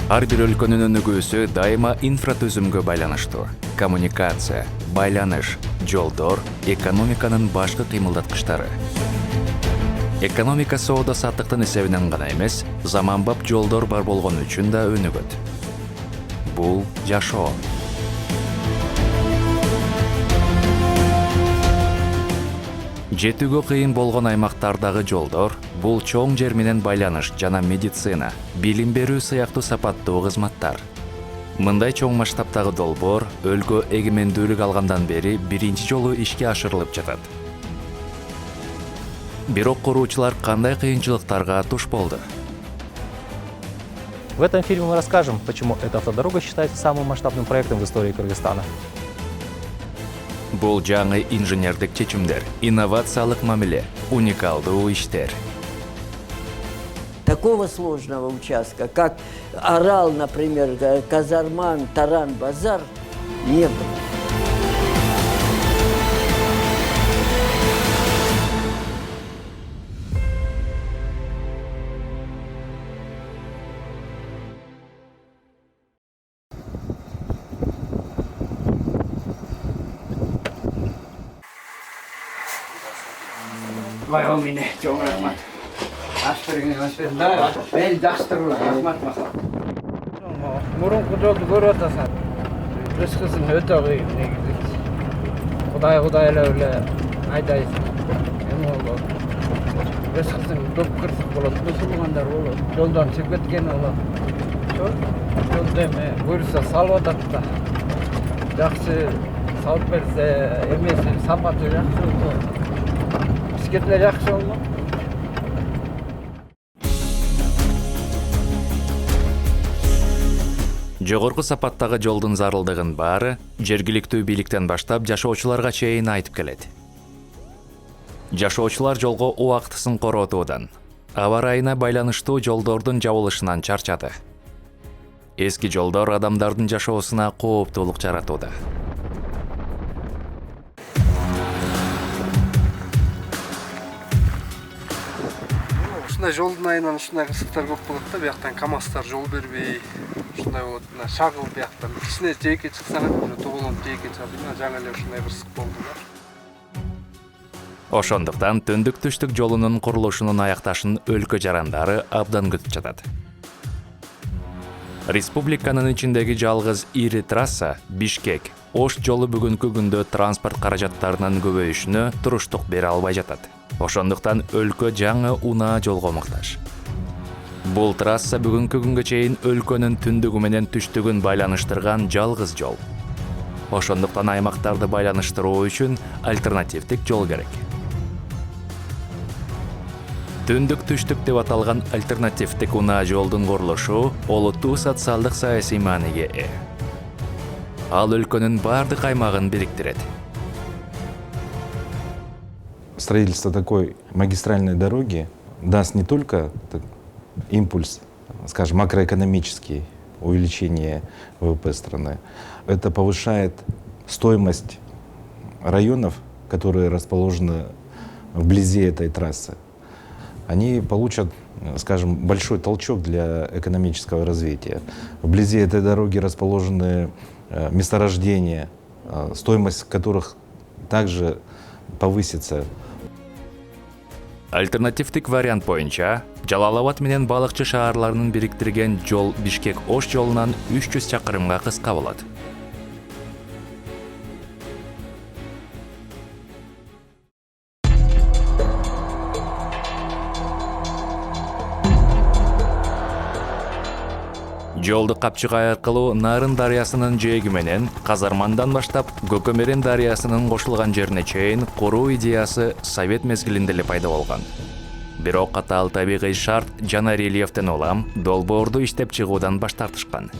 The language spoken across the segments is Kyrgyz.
Ар бир өлкөнүн өнүгүүсү дайыма инфратүзүмгө байланыштуу. Коммуникация, байланыш, жолдор экономиканын башкы кыймылдаткычтары. Экономика соода саттыктын эсебинен гана эмес, заманбап жолдор бар болгон үчүн да өнүгөт. Бул жашоо. Жетүүгө кыйын болгон аймактардагы жолдор бул чоң жер менен байланыш жана медицина, билим берүү сыяктуу сапаттуу кызматтар. Мындай чоң масштабтагы долбоор өлкө эгемендүүлүк алгандан бери биринчи жолу ишке ашырылып жатат. Бирок куруучулар кандай кыйынчылыктарга туш болду? В этом фильме мы расскажем, почему эта автодорога считается самым масштабным проектом в истории Кыргызстана. Бул жаңы инженердик чечимдер, инновациялык мамиле, уникалдуу иштер. Такого сложного участка, как Орал, например, Казарман, Таран, Базар, не было. Vay mine, çok rahmat. Aspirin, da bel dastırıla, rahmat bakalım. Murunku joldu көрүп атасың. Рыскысын өтө кыйын негизи. Кудайла эле айдайсың. Эми болот. Рыскысын доп кырсык болот, мусулмандар болот, жолдон чыгып кеткен болот. Жолду эми буюрса салып атат да. Жакшы салып берсе, эмеси сапаты жакшы болот. Бискетлер жакшы болмок. Жогорку сапаттагы жолдун зарылдыгын баары жергиликтүү бийликтен баштап жашоочуларга чейин айтып келет. Жашоочулар жолго убактысын короотуудан, аба ырайына байланыштуу жолдордун жабылышынан чарчады. Эски жолдор адамдардын жашоосуна кооптуулук жаратууда. Ушундай жолдун айынан ушундай кырсыктар көп болот да, бияктан КамАЗдар жол бербей, ушундай болот. Мына шагыл бияктан кичине жээкке чыксаңыз, уже тоголонуп жээкке чыгат. Мына жаңы эле ушундай кырсык болду да. Ошондуктан Түндүк-Түштүк жолунун курулушунун аякташын өлкө жарандары абдан күтүп жатат. Республиканын ичиндеги жалгыз ири трасса Бишкек, Ош жолу бүгүнкү күндө транспорт каражаттарынын көбөйүшүнө туруштук бере албай жатат. Ошондуктан өлкө жаңы унаа жолго муктаж. Бул трасса бүгүнкү күнгө чейин өлкөнүн түндүгү менен түштүгүн байланыштырган жалгыз жол. Ошондуктан аймактарды байланыштыруу үчүн альтернативдик жол керек. Түндүк-Түштүк деп аталган альтернативдик унаа жолдун курулушу олуттуу социалдык саясий мааниге ээ. Ал өлкөнүн бардык аймагын бириктирет. Строительство такой магистральной дороги даст не только импульс, скажем, макроэкономический, увеличение ВВП страны. Это повышает стоимость районов, которые расположены вблизи этой трассы. Они получат, скажем, большой толчок для экономического развития. Вблизи этой дороги расположены месторождения, стоимость которых также повысится. Альтернативдик вариант боюнча, Жалал-Абад менен балыкчы шаарларынын бириктирген жол Бишкек-Ош жолунан 300 чакырымга кыска болот. Жолду Капчыгай аркылуу Нарын дарыясынын жээги менен Казармандан баштап Көкөмерен дарыясынын кошулган жерине чейин куруу идеясы Совет мезгилинде эле пайда болгон. Бирок катаал табигый шарт жана рельефтен улам долбоорду иштеп чыгуудан баш тартышкан.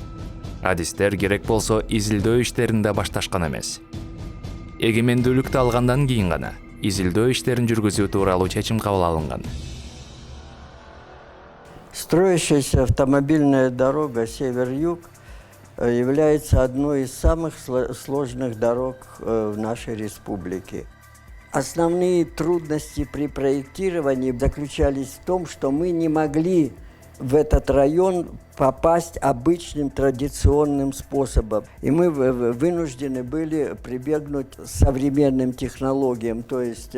Адистер керек болсо изилдөө иштерин да башташкан эмес. Эгемендүүлүктү алгандан кийин гана изилдөө иштерин жүргүзүү тууралуу чечим кабыл алынган. Строящаяся автомобильная дорога север-юг является одной из самых сложных дорог в нашей республике. Основные трудности при проектировании заключались в том, что мы не могли в этот район попасть обычным традиционным способом. И мы вынуждены были прибегнуть к современным технологиям, то есть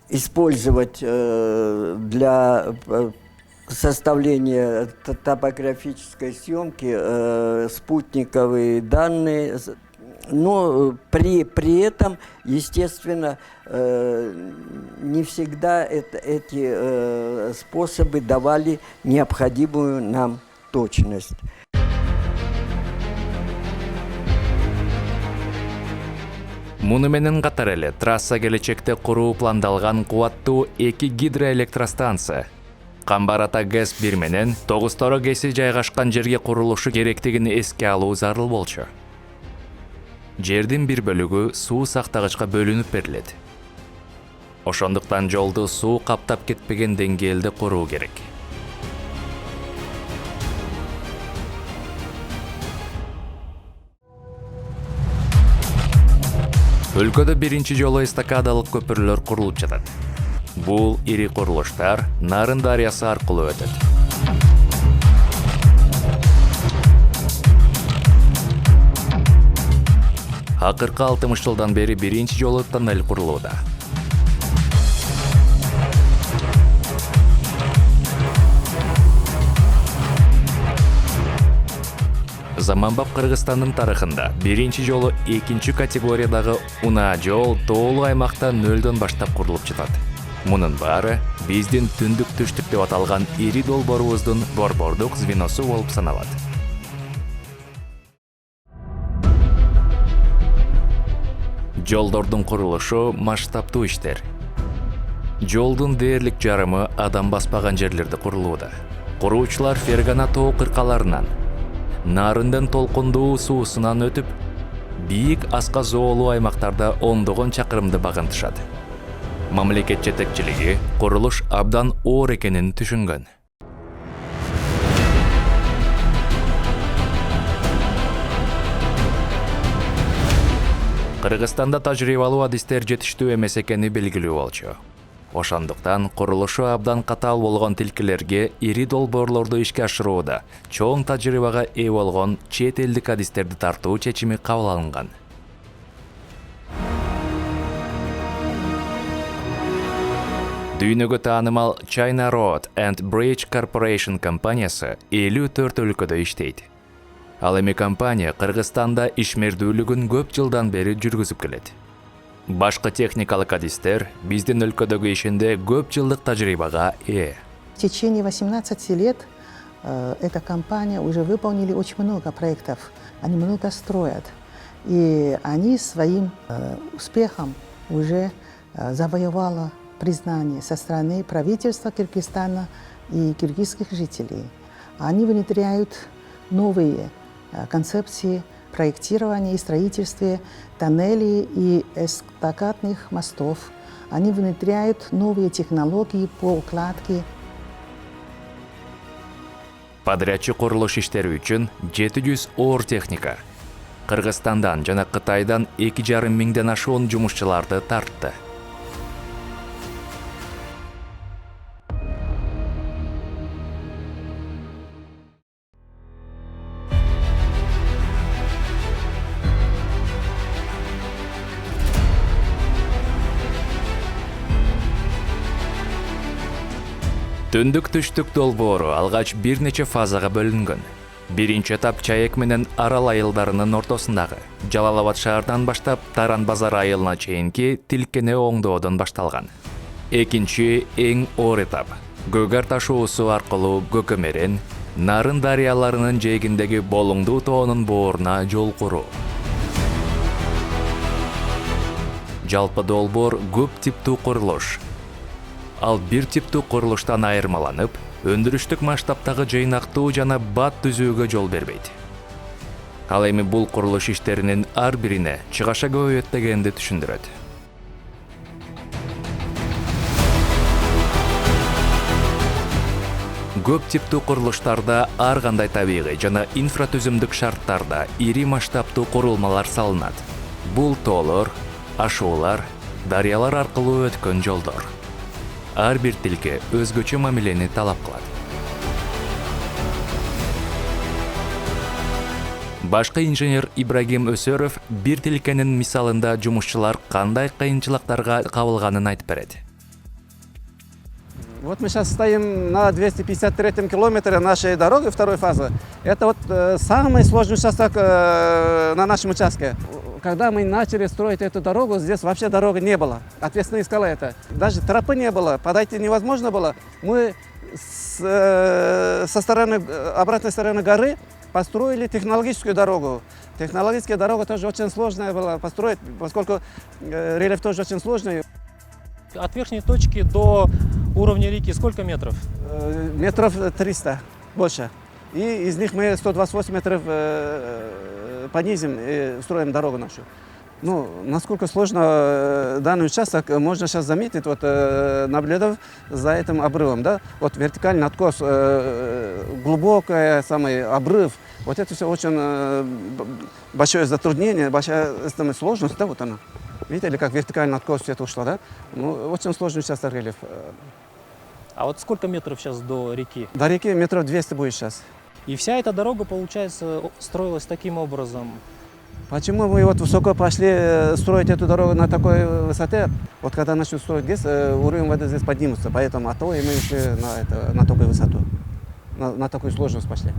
использовать для составления топографической съемки спутниковые данные. Но при этом, естественно, не всегда эти способы давали необходимую нам точность. Муну менен катар эле трасса келечекте куруу пландалган кубаттуу 2 гидроэлектростанция Камбар ата ГЭС 1 менен Тогуз-Торо ГЭСи жайгашкан жерге курулушу керектигин эске алуу зарыл болчу. Жердин бир бөлүгү суу сактагычка бөлүнүп берилет. Ошондуктан жолду суу каптап кетпеген деңгээлде куруу керек. Өлкөдө биринчи жолу эстакадалык көпүрлөр курулуп жатат. Бул ири курулуштар Нарын дарыясы аркылуу өтөт. Акыркы 60 жылдан бери биринчи жолу тоннель курулууда. Заманбап Кыргызстандын тарыхында биринчи жолу 2 категориядагы унаа жол тоолуу аймакта нөлдөн баштап курулуп жатат. Мунун баары биздин түндүк түштүк деп аталган ири долбоорубуздун борбордук звеносу болуп саналат. Жолдордун курулушу масштабтуу иштер. Жолдун дээрлик жарымы адам баспаган жерлерде курулууда. Куруучулар Фергана тоо кыркаларынан, Нарындын толкундуу суусунан өтүп, бийик аска зоолуу аймактарда ондогон чакырымды багынтышат. Мамлекет жетекчилиги курулуш абдан оор экенин түшүнгөн. Кыргызстанда тажрыйбалуу адистер жетиштүү эмес экени белгилүү болчу. Ошондуктан курулушу абдан катаал болгон тилкелерге ири долбоорлорду ишке ашырууда чоң тажрыйбага ээ болгон чет элдик адистерди тартуу чечими кабыл алынган. Дүйнөгө таанымал China Road and Bridge Corporation компаниясы 54 өлкөдө иштейт. Ал эми компания Кыргызстанда ишмердүүлүгүн көп жылдан бери жүргүзүп келет. Башкы техникалык адистер биздин өлкөдөгү ишинде көп жылдык тажрыйбага ээ. В течение 18 лет эта компания уже выполнили очень много проектов, они много строят. И они своим успехом уже завоевала признание со стороны правительства Кыргызстана и киргизских жителей. Они внедряют новые концепции проектирования и строительства тоннелей и эстакадных мостов. Они внедряют новые технологии по укладке. Подрядчы курулуш иштери үчүн 700 оор техника Кыргызстандан жана Кытайдан 2,5 миңден ашуун жумушчуларды тартты. Түндүк түштүк долбоору алгач бир нече фазага бөлүнгөн. Биринчи этап Чаек менен Арал айылдарынын ортосундагы Жалал-Абад шаардан баштап Таран базар айылына чейинки тилкене оңдоодон башталган. Экинчи эң оор этап Көгөр ташуусу аркылуу Көкөмерен, Нарын дарыяларынын жээгиндеги Болуңдуу тоонун бооруна жол куруу. Жалпы долбоор көп типтүү курулуш. Ал бир типтүү курулуштан айырмаланып, өндүрүштүк масштабтагы жыйнактуу жана бат түзүүгө жол бербейт. Ал эми бул курулуш иштеринин ар бирине чыгаша көбөйөт дегенди түшүндүрөт. Көп типтүү курулуштарда ар кандай табигый жана инфратүзүмдүк шарттарда ири масштабтуу курулмалар салынат. Бул тоолор, ашуулар, дарыялар аркылуу өткөн жолдор. Ар бир тилке өзгөчө мамилени талап кылат. Башкы инженер Ибрагим Өсөров бир тилкенин мисалында жумушчулар кандай кыйынчылыктарга кабылганын айтып берет. Вот мы сейчас стоим на 253-м километре нашей дороги второй фазы. Это вот самый сложный участок на нашем участке. Когда мы начали строить эту дорогу, здесь вообще дороги не было. Ответственные скалы это. Даже тропы не было, подойти невозможно было. Мы со стороны, обратной стороны горы построили технологическую дорогу. Технологическая дорога тоже очень сложная была построить, поскольку рельеф тоже очень сложный. От верхней точки до уровня реки сколько метров? Метров 300, больше. И из них мы 128 метров понизим и строим дорогу нашу. Ну, насколько сложно данный участок, можно сейчас заметить, вот, наблюдав за этим обрывом. Да? Вот вертикальный откос, глубокий самый обрыв. Вот это все очень большое затруднение, большая сложность. Да, вот она. Видели, как вертикальный откос все это ушло, да? Ну, очень сложный участок рельеф. А вот сколько метров сейчас до реки? До реки метров 200 будет сейчас. И вся эта дорога, получается, строилась таким образом. Почему мы вот высоко пошли строить эту дорогу на такой высоте? Вот когда начнут строить здесь, уровень воды здесь поднимется. Поэтому и мы ушли на такую высоту, на такую сложность пошли.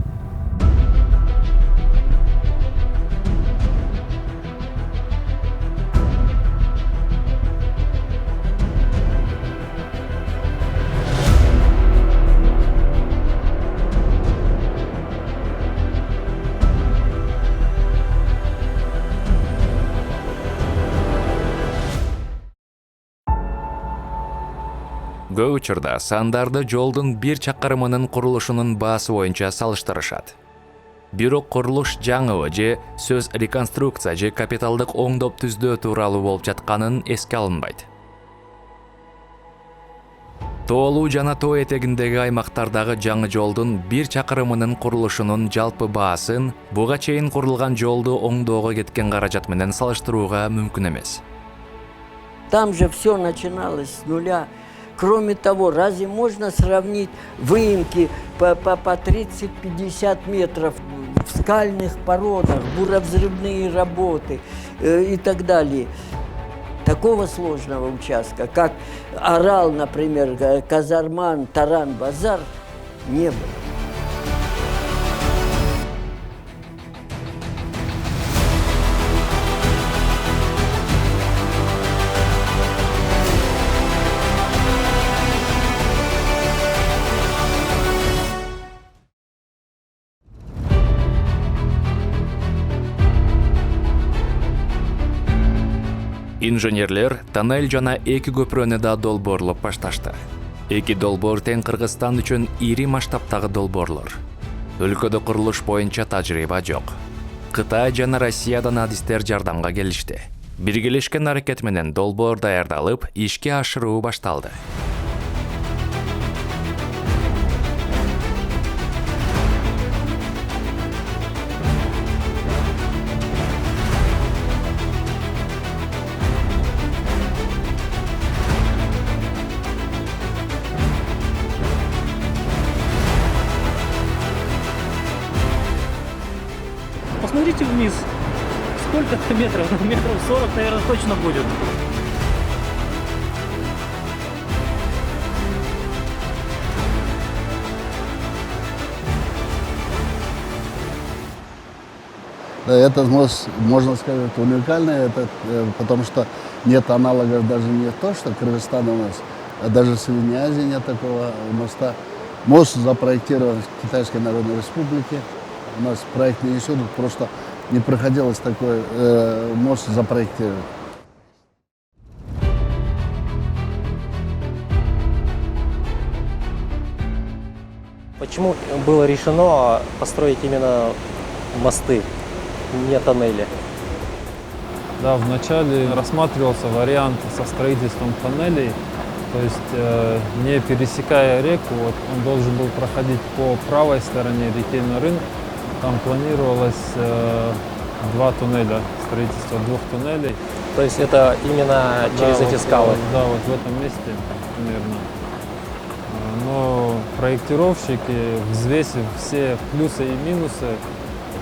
Көп учурда сандарды жолдун бир чакырымынын курулушунун баасы боюнча салыштырышат. Бирок курулуш жаңыбы же сөз реконструкция же капиталдык оңдоп түздөө тууралуу болуп жатканын эске алынбайт. Тоолуу жана тоо этегиндеги аймактардагы жаңы жолдун бир чакырымынын курулушунун жалпы баасын буга чейин курулган жолду оңдоого кеткен каражат менен салыштырууга мүмкүн эмес. Там же все начиналось с нуля. Кроме того, разве можно сравнить выемки по 30-50 метров в скальных породах, буровзрывные работы и так далее? Такого сложного участка, как Орал, например, Казарман, Таран, Базар, не было. Инженерлер тоннель жана эки көпүрөнү да долбоорлоп башташты. Эки долбоор тең Кыргызстан үчүн ири масштабтагы долбоорлор. Өлкөдө курулуш боюнча тажрыйба жок. Кытай жана Россиядан адистер жардамга келишти. Биргелешкен аракет менен долбоор даярдалып, ишке ашыруу башталды. Посмотрите вниз. Сколько метров? Метров 40, наверное, точно будет. Этот мост, можно сказать, уникальный, потому что нет аналогов даже не то, что Кыргызстан у нас, а даже в Средней Азии нет такого моста. Мост запроектирован в Китайской Народной Республике. У нас проектный институт, просто не приходилось такой мост запроектировать. Почему было решено построить именно мосты, не тоннели? Да, вначале рассматривался вариант со строительством тоннелей, то есть не пересекая реку, вот, он должен был проходить по правой стороне реки Нарын. Там планировалось 2 туннеля, строительство 2 туннелей. То есть это именно через эти скалы? Да, вот в этом месте примерно. Но проектировщики, взвесив все плюсы и минусы,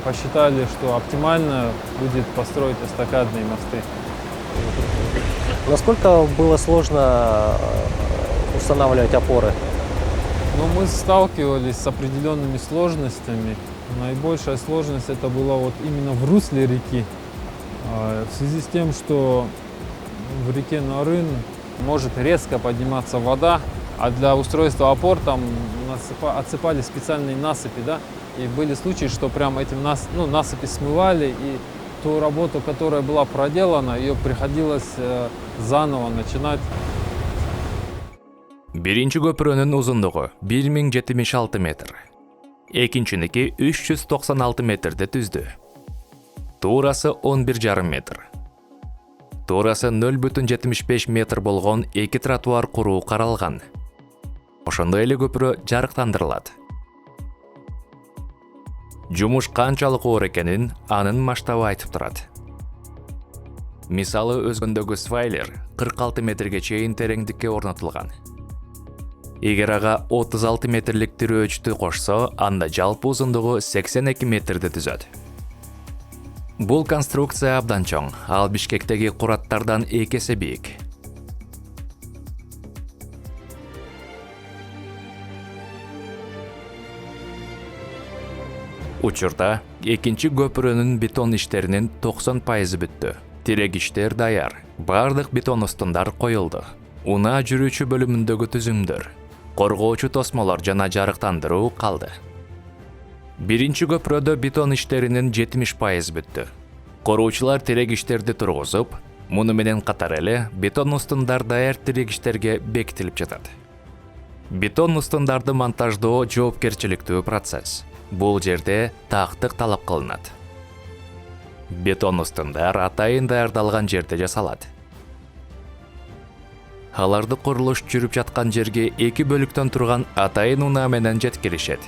посчитали, что оптимально будет построить эстакадные мосты. Насколько было сложно устанавливать опоры? Но мы сталкивались с определенными сложностями. Наибольшая сложность это была вот именно в русле реки. В связи с тем, что в реке Нарын может резко подниматься вода, а для устройства опор там отсыпали специальные насыпи, да, и были случаи, что прям эти насыпи смывали, и ту работу, которая была проделана, ее приходилось заново начинать. Биринчи көпүрөнүн узундугу 1076 метр. Экинчиники 396 метрди түздү. Туурасы 11,5 метр. Туурасы 0,75 метр болгон эки тротуар куруу каралган. Ошондой эле көпүрө жарыктандырылат. Жумуш канчалык оор экенин анын масштабы айтып турат. Мисалы өзгөндөгү свайлер 46 метрге чейин тереңдикке орнотулган. Эгер ага 36 метрлик тирөөчтү кошсо, анда жалпы узундугу 82 метрди түзөт. Бул конструкция абдан чоң, ал Бишкектеги кураттардан 2 эсе бийик. Учурда экинчи көпүрөнүн бетон иштеринин 90% бүттү. Тирек иштер даяр. Бардык бетон устундар коюлду. Унаа жүрүүчү бөлүмүндөгү түзүмдөр, коргоочу тосмолор жана жарыктандыруу калды. Биринчи көпүрөдө бетон иштеринин 70% бүттү. Куруучулар тирек иштерди тургузуп, муну менен катар эле бетон устундар даяр тирек иштерге бекитилип жатат. Бетон устундарды монтаждоо жоопкерчиликтүү процесс. Бул жерде тактык талап кылынат. Бетон устундар атайын даярдалган жерде жасалат. Аларды курулуш жүрүп жаткан жерге 2 бөлүктөн турган атайын унаа менен жеткиришет.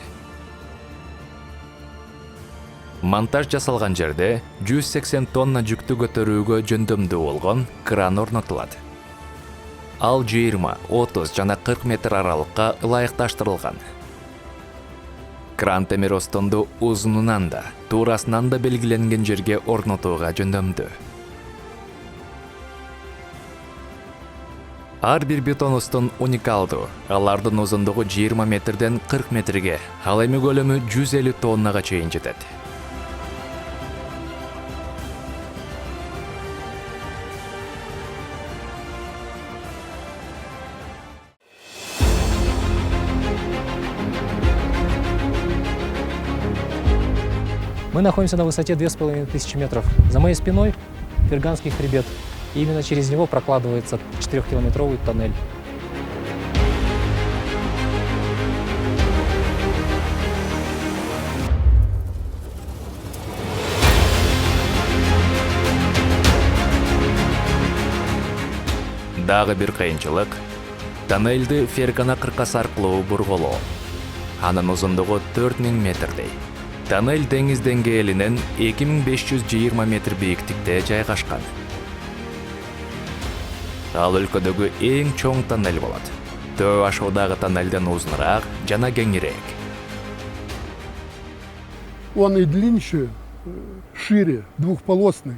Монтаж жасалган жерде 180 тонна жүктү көтөрүүгө жөндөмдүү болгон кран орнотулат. Ал 20, 30 жана 40 метр аралыкка ылайыкташтырылган. Кран темир остонду узунунан да, туурасынан да белгиленген жерге орнотууга жөндөмдүү. Ар бир бетон устун уникалдуу. Алардын узундугу 20 метрден 40 метрге, ал эми көлөмү 150 тоннага чейин жетет. Мы находимся на высоте 2500 метров. За моей спиной Ферганский хребет. И именно через него прокладывается 4-километровый тоннель. Дагы бир кыйынчылык — тоннельди Фергана кыркасы аркылуу бурголоо. Анын узундугу 4000 метрдей. Тоннель деңиз деңгээлинен 2520 метр бийиктикте жайгашкан. Ал өлкөдөгү эң чоң тоннель болот. Төө ашуудагы тоннельден узуныраак жана кеңирээк. Он и длиннее, шире, двухполосный,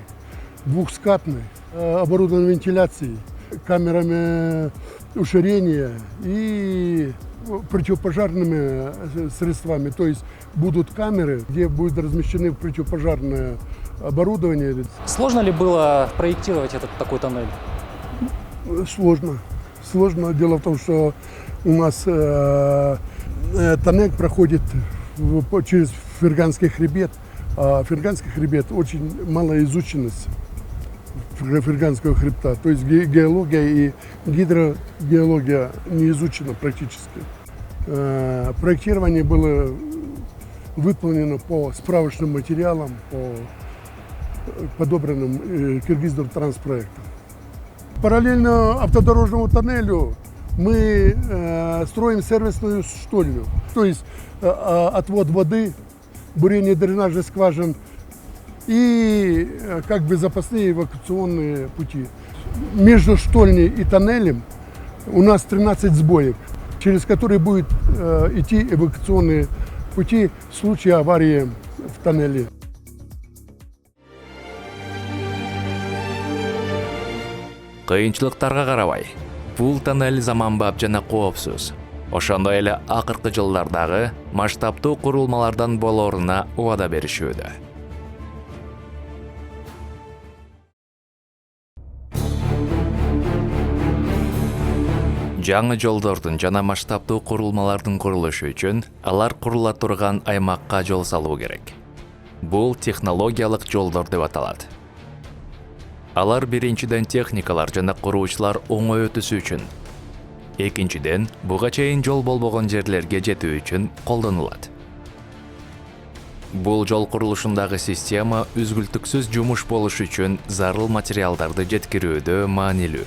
двухскатный, оборудован вентиляцией, камерами уширения и противопожарными средствами. То есть будут камеры, где будет размещены противопожарное оборудование. Сложно ли было проектировать такой тоннель? Сложно. Сложно. Дело в том, что у нас тоннель проходит через Ферганский хребет. А Ферганский хребет очень малоизученность Ферганского хребта. То есть геология и гидрогеология не изучена практически. Проектирование было выполнено по справочным материалам, по подобранным Кыргыздортранспроектом. Параллельно автодорожному тоннелю мы строим сервисную штольню, то есть отвод воды, бурение дренажных скважин и как бы запасные эвакуационные пути. Между штольней и тоннелем у нас 13 сбоек, через которые будут идти эвакуационные пути в случае аварии в тоннеле. Кыйынчылыктарга карабай, бул тоннель заманбап жана коопсуз. Ошондой эле акыркы жылдардагы масштабтуу курулмалардан болоруна убада беришүүдө. Жаңы жолдордун жана масштабтуу курулмалардын курулушу үчүн алар курула турган аймакка жол салуу керек. Бул технологиялык жолдор деп аталат. Алар биринчиден техникалар жана куруучулар оңой өтүшү үчүн, экинчиден буга чейин жол болбогон жерлерге жетүү үчүн колдонулат. Бул жол курулушундагы система үзгүлтүксүз жумуш болуш үчүн зарыл материалдарды жеткирүүдө маанилүү.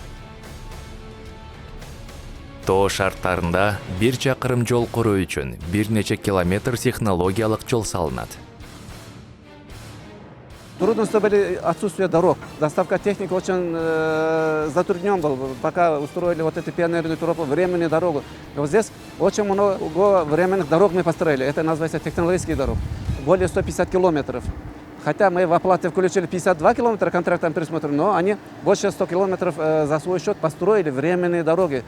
Тоо шарттарында 1 чакырым жол куруу үчүн 1 нече километр технологиялык жол салынат. Трудности были отсутствие дорог. Доставка техники очень затруднен был. Пока устроили вот эту пионерную тропу, временную дорогу. И вот здесь очень много временных дорог мы построили. Это называется технологические дороги. Более 150 километров. Хотя мы в оплате включили 52 километра контрактом присмотрим, но они больше 100 километров за свой счет построили временные дороги.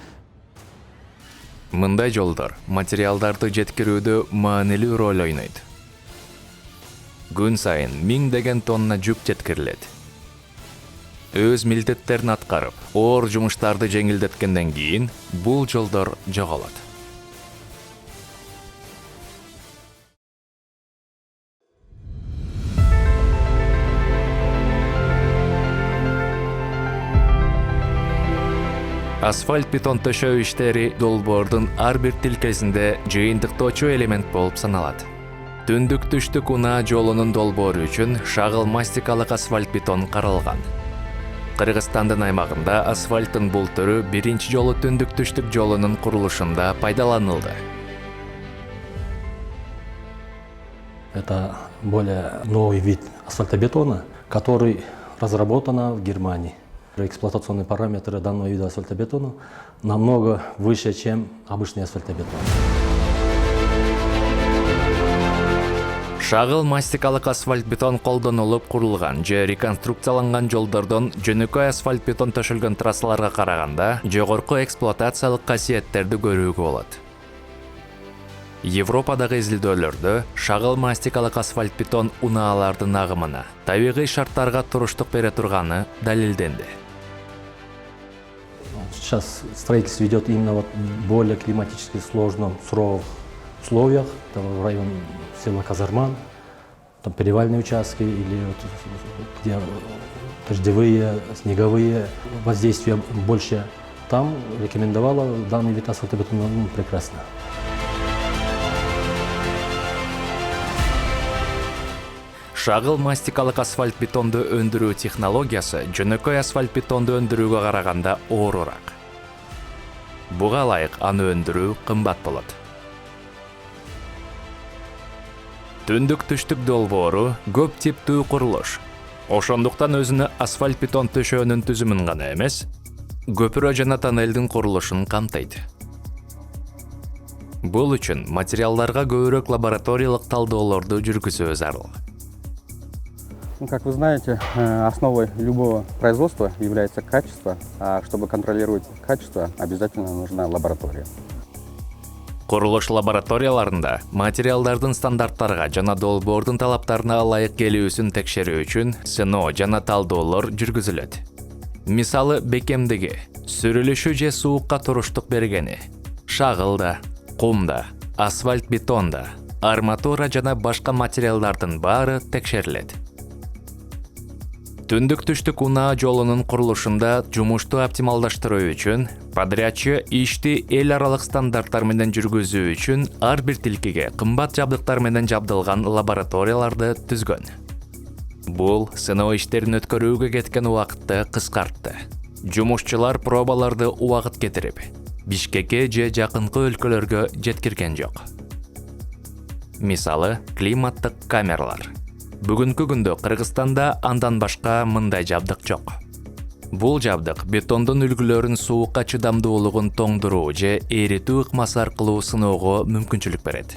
Мындай жолдор материалдарды жеткирүүдө маанилүү роль ойнойт. Күн сайын миңдеген тонна жүк жеткирилет. Өз милдеттерин аткарып, оор жумуштарды жеңилдеткенден кийин бул жолдор жоголот. Асфальт бетон төшөө иштери долбоордун ар бир тилкесинде жыйынтыктоочу элемент болуп саналат. Түндүк-түштүк унаа жолунун долбоору үчүн шагыл мастикалык асфальт бетон каралган. Кыргызстандын аймагында асфальттын бул түрү биринчи жолу түндүк-түштүк жолунун курулушунда пайдаланылды. Это более новый вид асфальтобетона, который разработан в Германии. Эксплуатационные параметры данного вида асфальтобетона намного выше, чем обычный асфальтобетон. Шагыл мастикалык асфальт бетон колдонулуп курулган же реконструкцияланган жолдордон жөнөкөй асфальт бетон төшөлгөн трассаларга караганда жогорку эксплуатациялык касиеттерди көрүүгө болот. Европадагы изилдөөлөрдө шагыл мастикалык асфальт бетон унаалардын агымына табигый шарттарга туруштук бере турганы далилденди. Сейчас строительство идет именно вот в более климатически сложном, суровых условиях. Это в районе села Казарман, там перевальные участки или вот, где дождевые, снеговые воздействия больше. Там рекомендовала данный вид асфальтобетона прекрасно. Шагыл мастикалык асфальт бетонду өндүрүү технологиясы жөнөкөй асфальт бетонду өндүрүүгө караганда оорураак. Буга ылайык аны өндүрүү кымбат болот. Түндүк-түштүк долбоору көп типтүү курулуш. Ошондуктан өзүнө асфальт бетон төшөөнүн түзүмүн гана эмес, көпүрө жана тоннелдин курулушун камтыйт. Бул үчүн материалдарга көбүрөөк лабораториялык талдоолорду жүргүзүү зарыл. Как вы знаете, основой любого производства является качество, а чтобы контролировать качество, обязательно нужна лаборатория. Курулуш лабораторияларында материалдардын стандарттарга жана долбоордун талаптарына ылайык келүүсүн текшерүү үчүн сыноо жана талдоолор жүргүзүлөт. Мисалы бекемдиги, сүрүлүшү же суукка туруштук бергени, шагылда, кумда, асфальт бетонда, арматура жана башка материалдардын баары текшерилет. Түндүк-түштүк унаа жолунун курулушунда жумушту оптималдаштыруу үчүн подрядчы ишти эл аралык стандарттар менен жүргүзүү үчүн ар бир тилкеге кымбат жабдыктар менен жабдылган лабораторияларды түзгөн. Бул сыноо иштерин өткөрүүгө кеткен убакытты кыскартты. Жумушчулар пробаларды убакыт кетирип, Бишкекке же жакынкы өлкөлөргө жеткирген жок. Мисалы, климаттык камералар. Бүгүнкү күндө Кыргызстанда андан башка мындай жабдык жок. Бул жабдык бетондун үлгүлөрүн суукка чыдамдуулугун тоңдуруу же эритүү ыкмасы аркылуу сыноого мүмкүнчүлүк берет.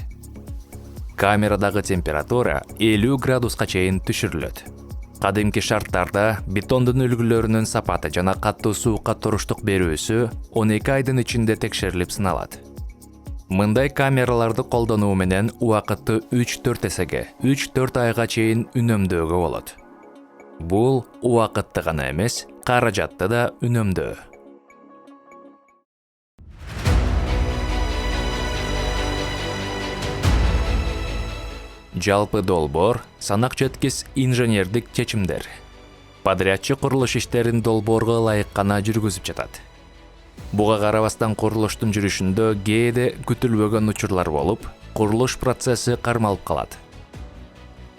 Камерадагы температура 50 градуска чейин түшүрүлөт. Кадимки шарттарда бетондун үлгүлөрүнүн сапаты жана каттуу суукка туруштук берүүсү 12 айдын ичинде текшерилип сыналат. Мындай камераларды колдонуу менен убакытты 3-4 эсеге, 3-4 айга чейин үнөмдөөгө болот. Бул убакытты гана эмес, каражатты да үнөмдөө. Жалпы долбоор санак жеткис инженердик чечимдер. Подрядчы курулуш иштерин долбоорго ылайык гана жүргүзүп жатат. Буга карабастан курулуштун жүрүшүндө кээде күтүлбөгөн учурлар болуп, курулуш процесси кармалып калат.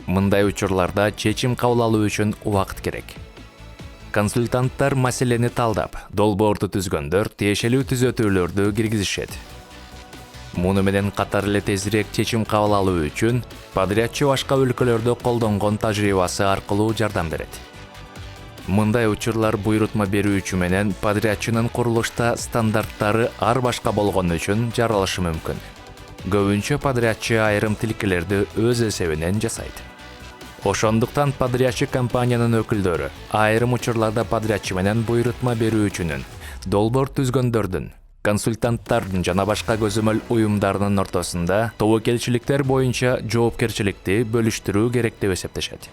Мындай учурларда чечим кабыл алуу үчүн убакыт керек. Консультанттар маселени талдап, долбоорду түзгөндөр тиешелүү түзөтүүлөрдү киргизишет. Муну менен катар эле тезирээк чечим кабыл алуу үчүн подрядчы башка өлкөлөрдө колдонгон тажрыйбасы аркылуу жардам берет. Мындай учурлар буйрутма берүүчү менен подрядчынын курулушта стандарттары ар башка болгон үчүн жаралышы мүмкүн. Көбүнчө подрядчы айрым тилкелерди өз эсебинен жасайт. Ошондуктан подрядчы компаниянын өкүлдөрү айрым учурларда подрядчы менен буйрутма берүүчүнүн, долбоор түзгөндөрдүн, консультанттардын жана башка көзөмөл уюмдарынын ортосунда тобокелчиликтер боюнча жоопкерчиликти бөлүштүрүү керек деп эсептешет.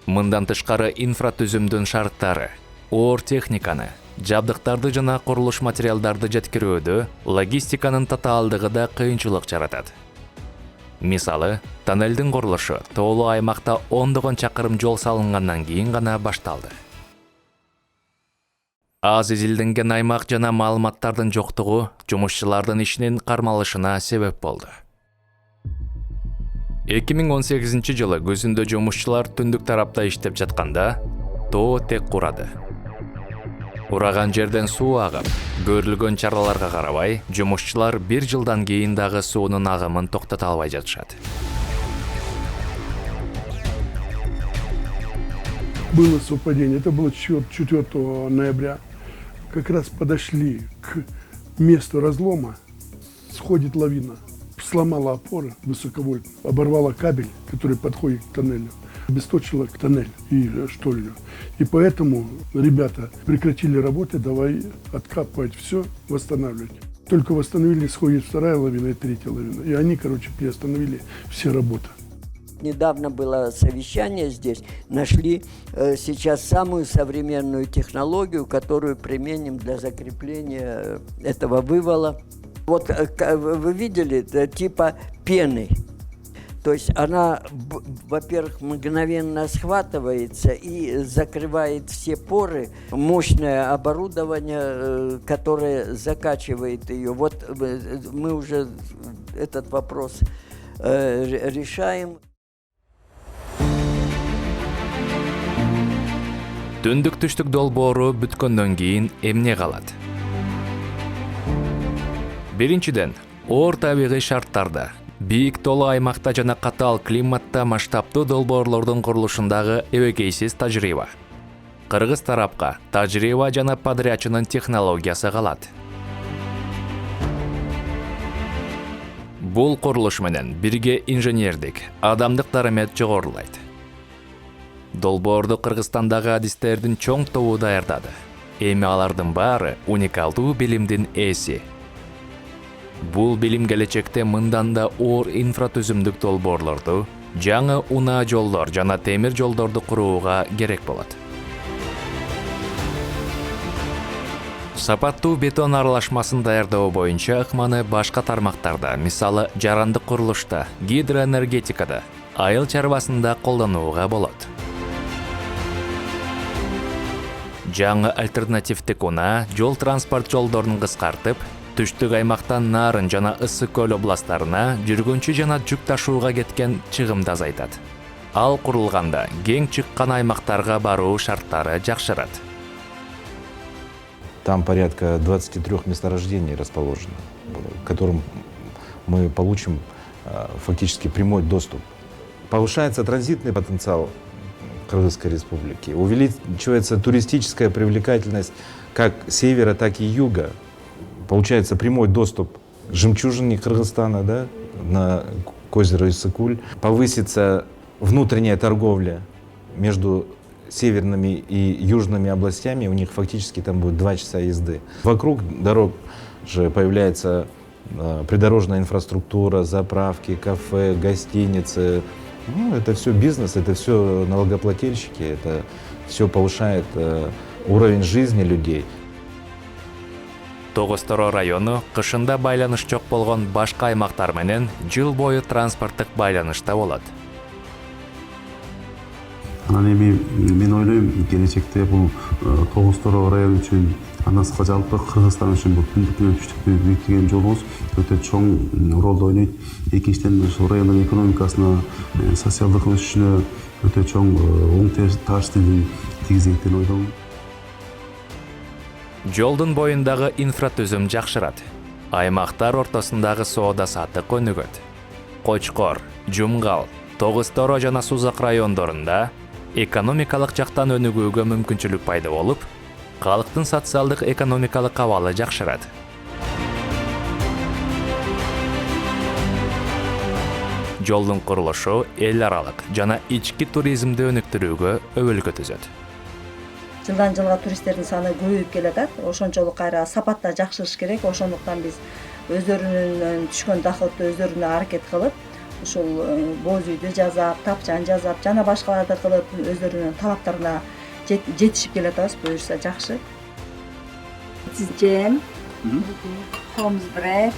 Мындан тышкары инфратүзүмдүн шарттары, оор техниканы, жабдыктарды жана курулуш материалдарды жеткирүүдө логистиканын татаалдыгы да кыйынчылык жаратат. Мисалы, тоннелдин курулушу тоолуу аймакта ондогон чакырым жол салынгандан кийин гана башталды. Аз изилденген аймак жана маалыматтардын жоктугу жумушчулардын ишинин кармалышына себеп болду. 2018-жылы көзүндө жумушчулар түндүк тарапта иштеп жатканда тоо тек курады. Ураган жерден суу агып, көрүлгөн чараларга карабай, жумушчулар 1 жылдан кийин дагы суунун агымын токтото албай жатышат. Было совпадение, это было 4 ноября. Как раз подошли к месту разлома, сходит лавина, сломала опоры высоковольтные, оборвала кабель, который подходит к тоннелю, обесточила тоннель и штольню. И поэтому ребята прекратили работы, давай откапывать все, восстанавливать. Только восстановили, сходит 2-я лавина и 3-я лавина. И они, приостановили все работы. Недавно было совещание здесь, нашли сейчас самую современную технологию, которую применим для закрепления этого вывала. Вот вы видели, типа пены. То есть она, во-первых, мгновенно схватывается и закрывает все поры. Мощное оборудование, которое закачивает ее. Вот мы уже этот вопрос решаем. Түндүк түштүк долбоору бүткөндөн кийин эмне калат? Биринчиден, оор табигый шарттарда, бийик тоолуу аймакта жана катаал климатта масштабтуу долбоорлордун курулушундагы эбегейсиз тажрыйба. Кыргыз тарапка тажрыйба жана подрядчынын технологиясы калат. Бул курулуш менен бирге инженердик, адамдык дарамет жогорулайт. Долбоорду Кыргызстандагы адистердин чоң тобу даярдады. Эми алардын баары уникалдуу билимдин ээси. Бул билим келечекте мындан да оор инфратүзүмдүк долбоорлорду, жаңы унаа жолдор жана темир жолдорду курууга керек болот. Сапаттуу бетон аралашмасын даярдоо боюнча ыкманы башка тармактарда, мисалы жарандык курулушта, гидроэнергетикада, айыл чарбасында колдонууга болот. Жаңы альтернативдик унаа жол транспорт жолдорун кыскартып, түштүк аймактан Нарын жана Ысык көл областарына жүргүнчү жана жүк ташууга кеткен чыгымды азайтат. Ал курулганда кең чыккан аймактарга баруу шарттары жакшырат. Там порядка 23 месторождений расположено, к которым мы получим фактически прямой доступ. Повышается транзитный потенциал Кыргызской республики, увеличивается туристическая привлекательность как севера, так и юга. Получается прямой доступ к жемчужине Кыргызстана, да, к озеру Исыкуль. Повысится внутренняя торговля между северными и южными областями, у них фактически там будет 2 часа езды. Вокруг дорог же появляется придорожная инфраструктура, заправки, кафе, гостиницы. Ну, это все бизнес, это все налогоплательщики, это все повышает уровень жизни людей. Тогусторо району кышында байланыш жок болгон башка аймактар менен жыл бою транспорттук байланышта болот. Анан эми мен ойлойм, келечекте бул Тогусторо району үчүн, андан сырткары жалпы Кыргызстан үчүн бул түндүк менен түштүктү бириктирген жолубуз өтө чоң ролду ойнойт. Экинчиден ошол райондун экономикасына, социалдык өсүшүнө өтө чоң оң таасирин тийгизет деп ойлойм. Жолдун боюндагы инфратүзүм жакшырат. Аймактар ортосундагы соода саттык өнүгөт. Кочкор, Жумгал, Тогусторо жана Сузак райондорунда экономикалык жактан өнүгүүгө мүмкүнчүлүк пайда болуп, калктын социалдык экономикалык абалы жакшырат. Жолдун курулушу эл аралык жана ички туризмди өнүктүрүүгө өбөлгө түзөт. Жылдан жылга туристтердин саны көбөйүп келатат. Ошончолук кайра сапат да жакшырыш керек. Ошондуктан биз өздөрүнүн түшкөн доходду өздөрүнө аракет кылып, ушул боз үйдү жасап, тапчан жасап, жана башкаларды кылып өздөрүнүн талаптарына жетишип келатабыз. Буюрса жакшы. Jam, Homs bread.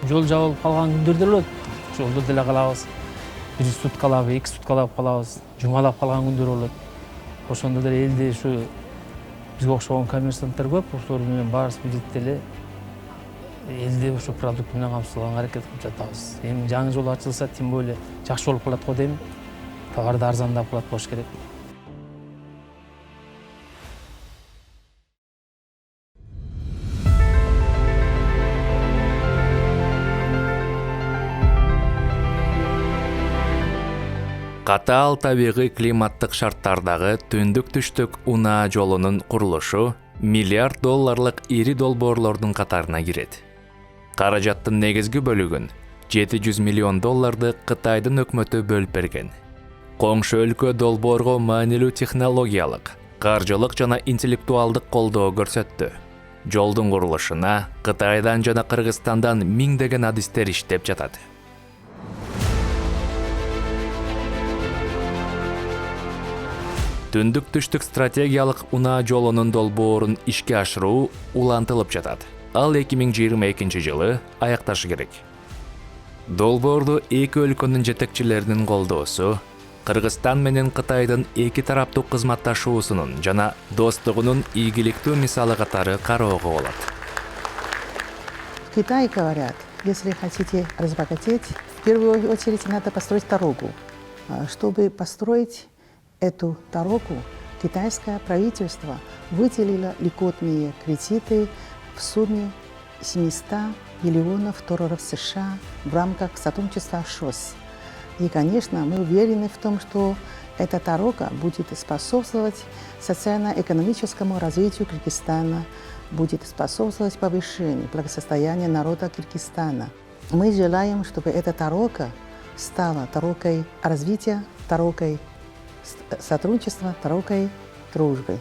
Жол жабылып калган күндөрдө болот. Жолдо деле калабыз. 1 суткалап, 2 суткалап калабыз. Жумалап калган күндөр болот. Ошондо деле элде ушу бизге окшогон коммерсанттар көп. Ошолор менен баарыбыз бирдикте эле элди ушу продукт менен камсыздоого аракет кылып жатабыз. Эми жаңы жол ачылса, тем более жакшы болуп калат го дейм. Товарды арзандап калат болуш керек. Катаал табигый климаттык шарттардагы түндүк-түштүк унаа жолунун курулушу $1 миллиард ири долбоорлордун катарына кирет. Каражаттын негизги бөлүгүн $700 миллион Кытайдын өкмөтү бөлүп берген. Коңшу өлкө долбоорго маанилүү технологиялык, каржылык жана интеллектуалдык колдоо көрсөттү. Жолдун курулушуна Кытайдан жана Кыргызстандан миңдеген адистер иштеп жатат. Түндүк-түштүк стратегиялык унаа жолунун долбоорун ишке ашыруу улантылып жатат. Ал 2022 жылы аякташы керек. Долбоорду эки өлкөнүн жетекчилеринин колдоосу, Кыргызстан менен Кытайдын эки тараптуу кызматташуусунун жана достугунун ийгиликтүү мисалы катары кароого болот. В Китае говорят, если хотите разбогатеть, в первую очередь надо построить дорогу. Чтобы построить эту дорогу, китайское правительство выделило льготные кредиты в сумме $700 миллионов США в рамках сотрудничества ШОС. И, конечно, мы уверены в том, что эта дорога будет способствовать социально-экономическому развитию Кыргызстана, будет способствовать повышению благосостояния народа Кыргызстана. Мы желаем, чтобы эта дорога стала дорогой развития, дорогой сотрудничества, дорогой дружбы.